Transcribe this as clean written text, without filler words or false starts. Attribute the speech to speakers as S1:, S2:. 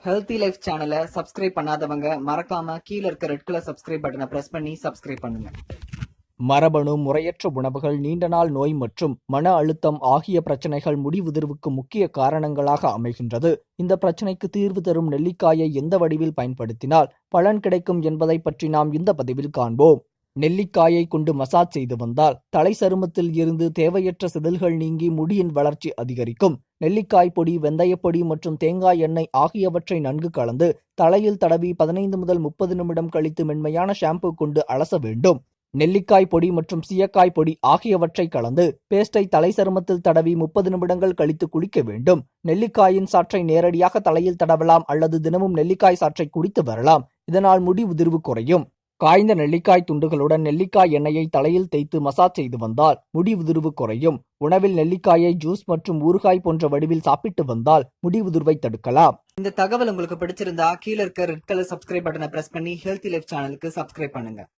S1: Healthy life சேனலை subscribe பண்ணாதவங்க மறக்காம கீழே இருக்க ரெட் கலர் சப்ஸ்கிரைப் பட்டனை பிரஸ் பண்ணி சப்ஸ்கிரைப் பண்ணுங்க.
S2: மரபணு முறையற்ற உணவுகள், நீண்ட நாள் நோய் மற்றும் மன அழுத்தம் ஆகிய பிரச்சனைகள் முடி உதிர்வுக்கு முக்கிய காரணங்களாக அமைகின்றது. இந்த பிரச்சனைக்கு தீர்வு தரும் நெல்லிக்காயை எந்த வடிவில் பயன்படுத்தினால் பலன் கிடைக்கும் என்பதை பற்றி நாம் இந்த பதிவில் காண்போம். நெல்லிக்காயை கொண்டு மசாஜ் செய்து வந்தால் தலை சருமத்தில் இருந்து தேவையற்ற செதில்கள் நீங்கி முடியின் வளர்ச்சி அதிகரிக்கும். நெல்லிக்காய் பொடி, வெந்தயப்பொடி மற்றும் தேங்காய் எண்ணெய் ஆகியவற்றை நன்கு கலந்து தலையில் தடவி 15 முதல் 30 நிமிடம் கழித்து மென்மையான ஷாம்பு கொண்டு அலச வேண்டும். நெல்லிக்காய் பொடி மற்றும் சீயக்காய் பொடி ஆகியவற்றை கலந்து பேஸ்டை தலை சருமத்தில் தடவி 30 நிமிடங்கள் கழித்து குளிக்க வேண்டும். நெல்லிக்காயின் சாற்றை நேரடியாக தலையில் தடவலாம் அல்லது தினமும் நெல்லிக்காய் சாற்றை குடித்து வரலாம். இதனால் முடி உதிர்வு குறையும். காய்ந்த நெல்லிக்காய் துண்டுகளுடன் நெல்லிக்காய் எண்ணெயை தலையில் தேய்த்து மசாஜ் செய்து வந்தால் முடி உதிர்வு குறையும். உணவில் நெல்லிக்காயை ஜூஸ் மற்றும் ஊறுகாய் போன்ற வடிவில் சாப்பிட்டு வந்தால் முடி உதிர்வை தடுக்கலாம்.
S1: இந்த தகவல் உங்களுக்கு பிடிச்சிருந்தா கீழே இருக்க ரெட் கலர் சப்ஸ்கிரைப் பட்டனை பிரஸ் பண்ணி ஹெல்த்தி லைஃப் சேனலுக்கு சப்ஸ்கிரைப் பண்ணுங்க.